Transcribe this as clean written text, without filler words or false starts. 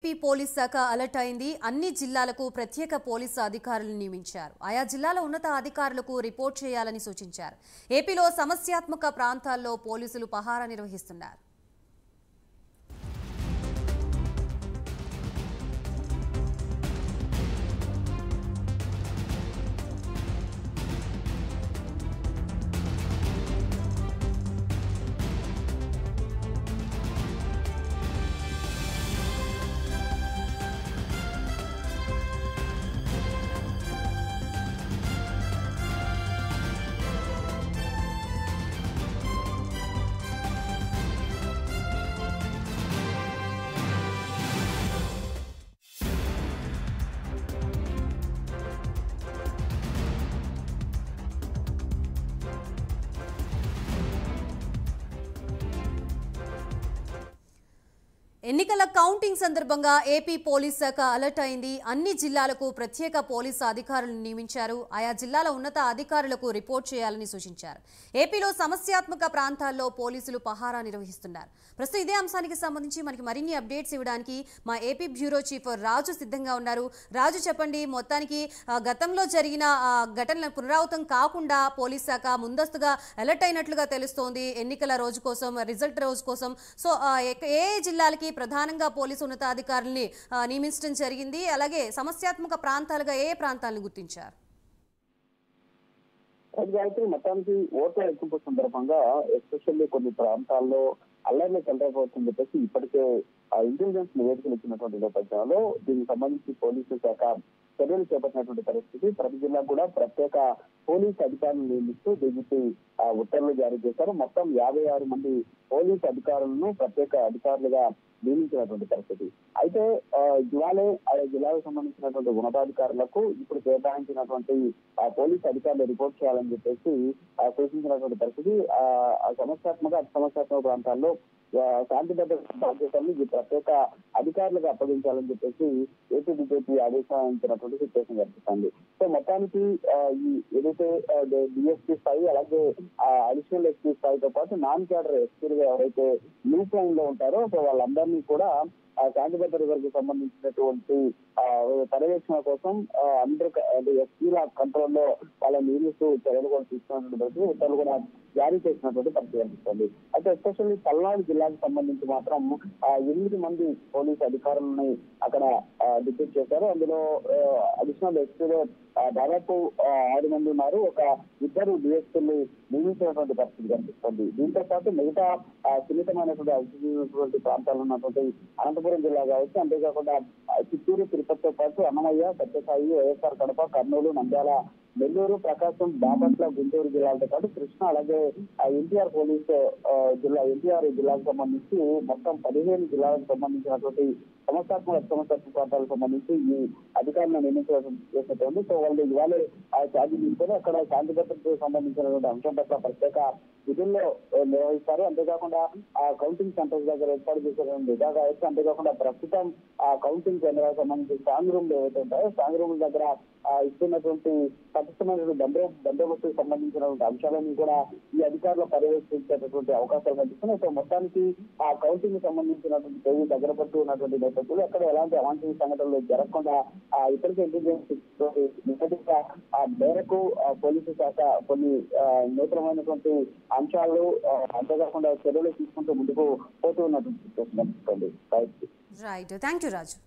AP police శాఖ alert అయింది. అన్ని జిల్లాలకు ప్రత్యేక పోలీసు అధికారులను నియమించారు. ఆయా జిల్లాల ఉన్నత అధికారులకు రిపోర్ట్ చేయాలని సూచించారు. ఏపీలో సమస్యాత్మక ప్రాంతాల్లో పోలీసులు పహారా నిర్వహిస్తున్నారు. ఎన్నికల కౌంటింగ్ సందర్భంగా ఏపీ పోలీస్ శాఖ అలర్ట్ అయింది. అన్ని జిల్లాలకు ప్రత్యేక పోలీసు అధికారులను నియమించారు. ఆయా జిల్లాల ఉన్నత అధికారులకు రిపోర్ట్ చేయాలని సూచించారు. ఏపీలో సమస్యాత్మక ప్రాంతాల్లో పోలీసులు పహారా నిర్వహిస్తున్నారు. ప్రస్తుతం ఇదే అంశానికి సంబంధించి మనకి మరిన్ని అప్డేట్స్ ఇవ్వడానికి మా ఏపీ బ్యూరో చీఫ్ రాజు సిద్ధంగా ఉన్నారు. రాజు, చెప్పండి, మొత్తానికి గతంలో జరిగిన ఘటనల పునరావృతం కాకుండా పోలీస్ శాఖ ముందస్తుగా అలర్ట్ అయినట్లుగా తెలుస్తోంది. ఎన్నికల రోజు కోసం, రిజల్ట్ రోజు కోసం. సో ఏ జిల్లాలకి ప్రధానంగా పోలీసు ఉన్నతాధికారుల్ని నియమించడం జరిగింది? అలాగే సమస్యాత్మక ప్రాంతాలుగా ఏ ప్రాంతాలను గుర్తించారు? మొత్తానికి ఓట్ల లెక్కింపు సందర్భంగా ఎస్పెషల్లీ కొన్ని ప్రాంతాల్లో అల్లర్లు చెలరైపోతుందని చెప్పేసి ఇప్పటికే ఇంటెలిజెన్స్ నివేదికలు ఇచ్చినటువంటి నేపథ్యంలో దీనికి సంబంధించి పోలీసు శాఖ చర్యలు చేపట్టినటువంటి పరిస్థితి. ప్రతి జిల్లా కూడా ప్రత్యేక పోలీసు అధికారులను నియమిస్తూ డీజీపీ ఉత్తర్వులు జారీ చేశారు. మొత్తం 56 మంది పోలీసు అధికారులను ప్రత్యేక అధికారులుగా నియమించినటువంటి పరిస్థితి. అయితే ఇవాళే ఆయా జిల్లాలకు సంబంధించినటువంటి ఉన్నతాధికారులకు ఇప్పుడు కేటాయించినటువంటి పోలీసు అధికారులు రిపోర్ట్ చేయాలని చెప్పేసి సూచించినటువంటి పరిస్థితి. అతి సమస్యాత్మక ప్రాంతాల్లో శాంతి భద్రత బాధ్యతల్ని ఈ ప్రత్యేక అధికారులుగా అప్పగించాలని చెప్పేసి ఏపీ బీజేపీ ఆదేశించినటువంటి సిచ్యువేషన్ కనిపిస్తుంది. సో మొత్తానికి ఈ ఏదైతే డిఎస్పీ స్థాయి, అలాగే అడిషనల్ ఎస్పీ స్థాయితో పాటు నాన్ క్యాడర్ ఎస్పీలుగా ఎవరైతే లూప్ లైన్ లో ఉంటారో సో వాళ్ళందరినీ కూడా శాంతి భద్రతకు సంబంధించినటువంటి పర్యవేక్షణ కోసం అందరూ ఎస్పీల కంట్రోల్లో వాళ్ళని నియమిస్తూ చర్యలు కూడా తీసుకున్నటువంటి ఉత్తర్వులు కూడా జారీ చేసినటువంటి పరిస్థితి కనిపిస్తుంది. అయితే ఎస్పెషల్లీ పల్నాడు జిల్లాకు సంబంధించి మాత్రం 8 మంది పోలీసు అధికారులని అక్కడ డిప్యూట్ చేశారు. అందులో అడిషనల్ ఎస్పీలో దాదాపు 6 మంది ఉన్నారు. ఒక 2 డిఎస్పీలు నియమించినటువంటి పరిస్థితి కనిపిస్తుంది. దీంతో పాటు మిగతా సున్నితమైనటువంటి అభివృద్ధి ప్రాంతాలు ఉన్నటువంటి అనంతపురం జిల్లా కావచ్చు, అంతేకాకుండా చిత్తూరు, తిరుపతితో పాటు అన్నమయ్య, సత్యసాయి, వైఎస్ఆర్ కడప, కర్నూలు, నంద్యాల, నెల్లూరు, ప్రకాశం, బాపట్ల, గుంటూరు జిల్లాలతో పాటు కృష్ణ, అలాగే ఎన్టీఆర్ జిల్లాకు సంబంధించి మొత్తం 15 జిల్లాలకు సంబంధించినటువంటి సమస్యాత్మక ప్రాంతాలకు సంబంధించి ఈ అధికారులను నియమించడం. సో వాళ్ళు ఇవాళ ఛార్జీ తీసుకొని అక్కడ శాంతి భద్రతకు సంబంధించినటువంటి అంశం పట్ల ప్రత్యేక విధుల్లో నిర్వహిస్తారు. అంతేకాకుండా ఆ కౌంటింగ్ సెంటర్స్ దగ్గర ఏర్పాటు చేసేటువంటి విధాగా అయితే, అంతేకాకుండా ప్రస్తుతం ఆ కౌంటింగ్ కేంద్రాలకు సంబంధించి స్ట్రాంగ్ రూమ్లు ఏవైతే ఉంటాయో స్ట్రాంగ్ రూమ్ల దగ్గర ఇస్తున్నటువంటి పటిష్టమైనటువంటి బందోబస్తుకు సంబంధించినటువంటి అంశాలను కూడా ఈ అధికారులు పర్యవేక్షించేటటువంటి అవకాశాలు కనిపిస్తున్నాయి. సో మొత్తానికి ఆ కౌంటింగ్ సంబంధించినటువంటి తేదీ దగ్గర పడుతూ ఉన్నటువంటి నేపథ్యంలో ఎక్కడ ఎలాంటి అవాంఛనీయ సంఘటనలు జరగకుండా ఇప్పటికే ఇంటెలిజెన్స్ నివేదిక మేరకు పోలీసు శాఖ కొన్ని నూతనమైనటువంటి అంశాలు అంతేకాకుండా చర్యలు తీసుకుంటూ ముందుకు పోతూ ఉన్నటువంటి సిచ్యువేషన్ కనిపిస్తుంది. Right, thank you Raju.